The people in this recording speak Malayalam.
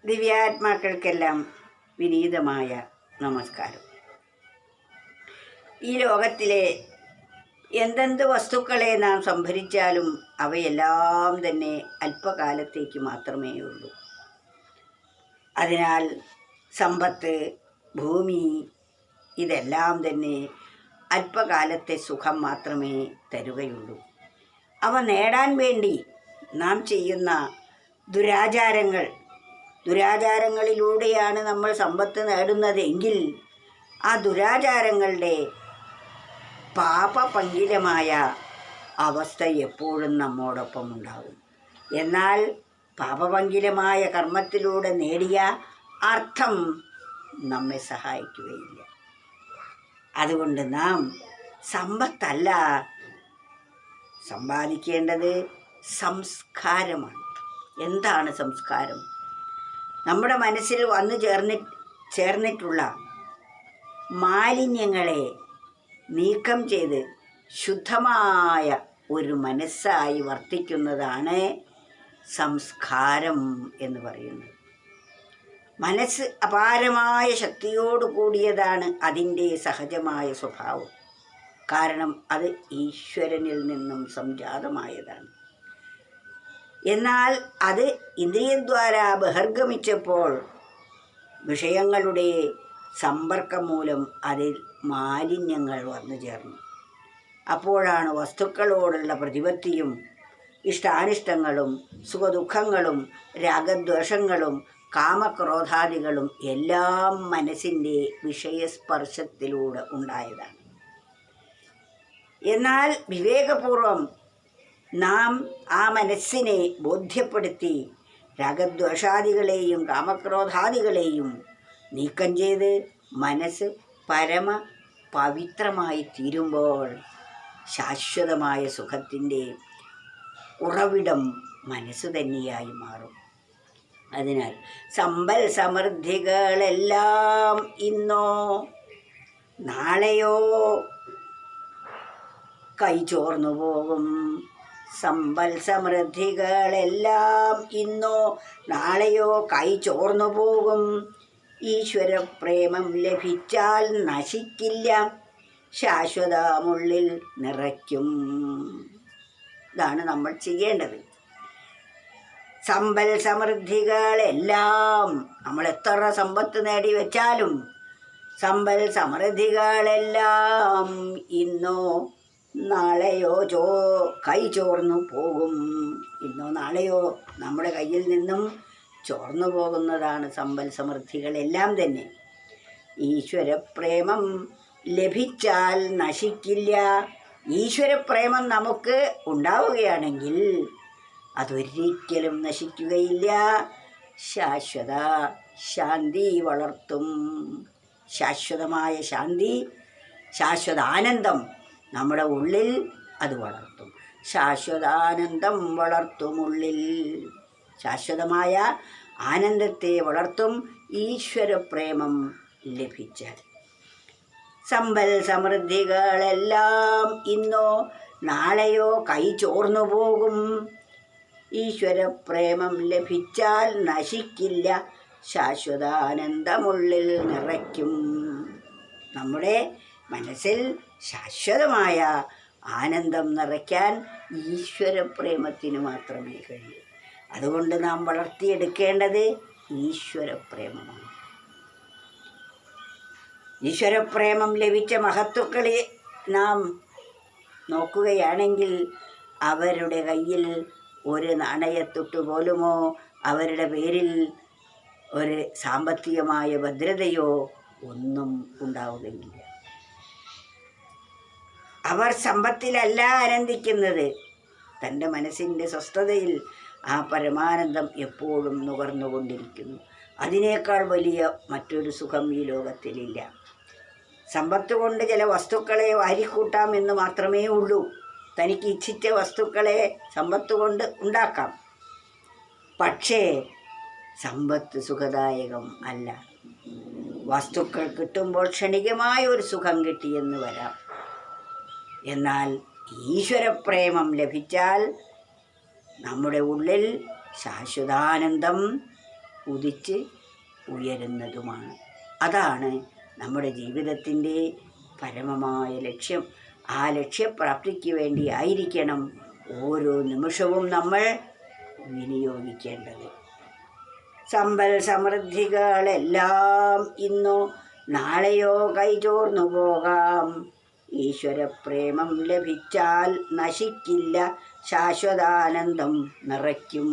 ദിവ്യാത്മാക്കൾക്കെല്ലാം വിനീതമായ നമസ്കാരം. ഈ ലോകത്തിലെ എന്തെന്ത് വസ്തുക്കളെ നാം സംഭരിച്ചാലും അവയെല്ലാം തന്നെ അല്പകാലത്തേക്ക് മാത്രമേ ഉള്ളൂ. അതിനാൽ സമ്പത്ത്, ഭൂമി ഇതെല്ലാം തന്നെ അല്പകാലത്തെ സുഖം മാത്രമേ തരുകയുള്ളൂ. അവ നേടാൻ വേണ്ടി നാം ചെയ്യുന്ന ദുരാചാരങ്ങളിലൂടെയാണ് നമ്മൾ സമ്പത്ത് നേടുന്നതെങ്കിൽ ആ ദുരാചാരങ്ങളുടെ പാപപങ്കിലമായ അവസ്ഥ എപ്പോഴും നമ്മോടൊപ്പം ഉണ്ടാകും. എന്നാൽ പാപപങ്കിലമായ കർമ്മത്തിലൂടെ നേടിയ അർത്ഥം നമ്മെ സഹായിക്കുകയില്ല. അതുകൊണ്ട് നാം സമ്പത്തല്ല സമ്പാദിക്കേണ്ടത്, സംസ്കാരമാണ്. എന്താണ് സംസ്കാരം? നമ്മുടെ മനസ്സിൽ വന്നു ചേർന്നിട്ടുള്ള മാലിന്യങ്ങളെ നീക്കം ചെയ്ത് ശുദ്ധമായ ഒരു മനസ്സായി വർത്തിക്കുന്നതാണ് സംസ്കാരം എന്ന് പറയുന്നത്. മനസ്സ് അപാരമായ ശക്തിയോട് കൂടിയതാണ്, അതിൻ്റെ സഹജമായ സ്വഭാവം. കാരണം അത് ഈശ്വരനിൽ നിന്നും സംജാതമായതാണ്. എന്നാൽ അത് ഇന്ദ്രിയദ്വാര ബഹിർഗമിച്ചപ്പോൾ വിഷയങ്ങളുടെ സമ്പർക്കം മൂലം അതിൽ മാലിന്യങ്ങൾ വന്നു ചേർന്നു. അപ്പോഴാണ് വസ്തുക്കളോടുള്ള പ്രതിപത്തിയും ഇഷ്ടാനിഷ്ടങ്ങളും സുഖദുഃഖങ്ങളും രാഗദ്വേഷങ്ങളും കാമക്രോധാദികളും എല്ലാം മനസ്സിൻ്റെ വിഷയസ്പർശത്തിലൂടെ ഉണ്ടായതാണ്. എന്നാൽ വിവേകപൂർവം നാം ആ മനസ്സിനെ ബോധ്യപ്പെടുത്തി രാഗദ്വേഷാദികളെയും കാമക്രോധാദികളെയും നീക്കം ചെയ്ത് മനസ്സ് പരമ പവിത്രമായി തീരുമ്പോൾ ശാശ്വതമായ സുഖത്തിൻ്റെ ഉറവിടം മനസ്സ് തന്നെയായി മാറും. അതിനാൽ സമ്പൽ സമൃദ്ധികളെല്ലാം ഇന്നോ നാളെയോ കൈചോർന്നു പോകും. സമ്പൽ സമൃദ്ധികളെല്ലാം ഇന്നോ നാളെയോ കൈചോർന്നു പോകും. ഈശ്വരപ്രേമം ലഭിച്ചാൽ നശിക്കില്ല, ശാശ്വതമുള്ളിൽ നിറയ്ക്കും. ഇതാണ് നമ്മൾ ചെയ്യേണ്ടത്. സമ്പൽ സമൃദ്ധികളെല്ലാം, നമ്മൾ എത്ര സമ്പത്ത് നേടി വെച്ചാലും സമ്പൽ സമൃദ്ധികളെല്ലാം ഇന്നോ നാളെയോ കൈ ചോർന്നു പോകും. ഇന്നോ നാളെയോ നമ്മുടെ കയ്യിൽ നിന്നും ചോർന്നു പോകുന്നതാണ് സമ്പൽ സമൃദ്ധികളെല്ലാം തന്നെ. ഈശ്വരപ്രേമം ലഭിച്ചാൽ നശിക്കില്ല. ഈശ്വരപ്രേമം നമുക്ക് ഉണ്ടാവുകയാണെങ്കിൽ അതൊരിക്കലും നശിക്കുകയില്ല, ശാശ്വത ശാന്തി വളർത്തും. ശാശ്വതമായ ശാന്തി, ശാശ്വത ആനന്ദം നമ്മുടെ ഉള്ളിൽ അത് വളർത്തും. ശാശ്വതാനന്ദം വളർത്തുമുള്ളിൽ, ശാശ്വതമായ ആനന്ദത്തെ വളർത്തും ഈശ്വരപ്രേമം ലഭിച്ചാൽ. സമ്പൽ സമൃദ്ധികളെല്ലാം ഇന്നോ നാളെയോ കൈ ചോർന്നു പോകും. ഈശ്വരപ്രേമം ലഭിച്ചാൽ നശിക്കില്ല, ശാശ്വതാനന്ദമുള്ളിൽ നിറയ്ക്കും. നമ്മുടെ മനസ്സിൽ ശാശ്വതമായ ആനന്ദം നിറയ്ക്കാൻ ഈശ്വരപ്രേമത്തിന് മാത്രമേ കഴിയൂ. അതുകൊണ്ട് നാം വളർത്തിയെടുക്കേണ്ടത് ഈശ്വരപ്രേമമാണ്. ഈശ്വരപ്രേമം ലഭിച്ച മഹത്തുക്കളെ നാം നോക്കുകയാണെങ്കിൽ അവരുടെ കയ്യിൽ ഒരു നാണയത്തുട്ട് പോലുമോ അവരുടെ പേരിൽ ഒരു സാമ്പത്തികമായ ഭദ്രതയോ ഒന്നും ഉണ്ടാവുകയില്ല. അവർ സമ്പത്തിലല്ല ആനന്ദിക്കുന്നത്, തൻ്റെ മനസ്സിൻ്റെ സ്വസ്ഥതയിൽ ആ പരമാനന്ദം എപ്പോഴും നുകർന്നുകൊണ്ടിരിക്കുന്നു. അതിനേക്കാൾ വലിയ മറ്റൊരു സുഖം ഈ ലോകത്തിലില്ല. സമ്പത്ത് കൊണ്ട് ചില വസ്തുക്കളെ വാരിക്കൂട്ടാം എന്ന് മാത്രമേ ഉള്ളൂ. തനിക്ക് ഇച്ഛിച്ച വസ്തുക്കളെ സമ്പത്ത് കൊണ്ട് ഉണ്ടാക്കാം. പക്ഷേ സമ്പത്ത് സുഖദായകം അല്ല. വസ്തുക്കൾ കിട്ടുമ്പോൾ ക്ഷണികമായ ഒരു സുഖം കിട്ടിയെന്ന് വരാം. എന്നാൽ ഈശ്വരപ്രേമം ലഭിച്ചാൽ നമ്മുടെ ഉള്ളിൽ ശാശ്വതാനന്ദം കുതിച്ച് ഉയരുന്നതുമാണ്. അതാണ് നമ്മുടെ ജീവിതത്തിൻ്റെ പരമമായ ലക്ഷ്യം. ആ ലക്ഷ്യപ്രാപ്തിക്ക് വേണ്ടി ആയിരിക്കണം ഓരോ നിമിഷവും നമ്മൾ വിനിയോഗിക്കേണ്ടത്. സമ്പൽ സമൃദ്ധികളെല്ലാം ഇന്നോ നാളെയോ കൈചോർന്നു പോകാം. ഈശ്വരപ്രേമം ലഭിച്ചാൽ നശിക്കില്ല, ശാശ്വതാനന്ദം നിറയ്ക്കും.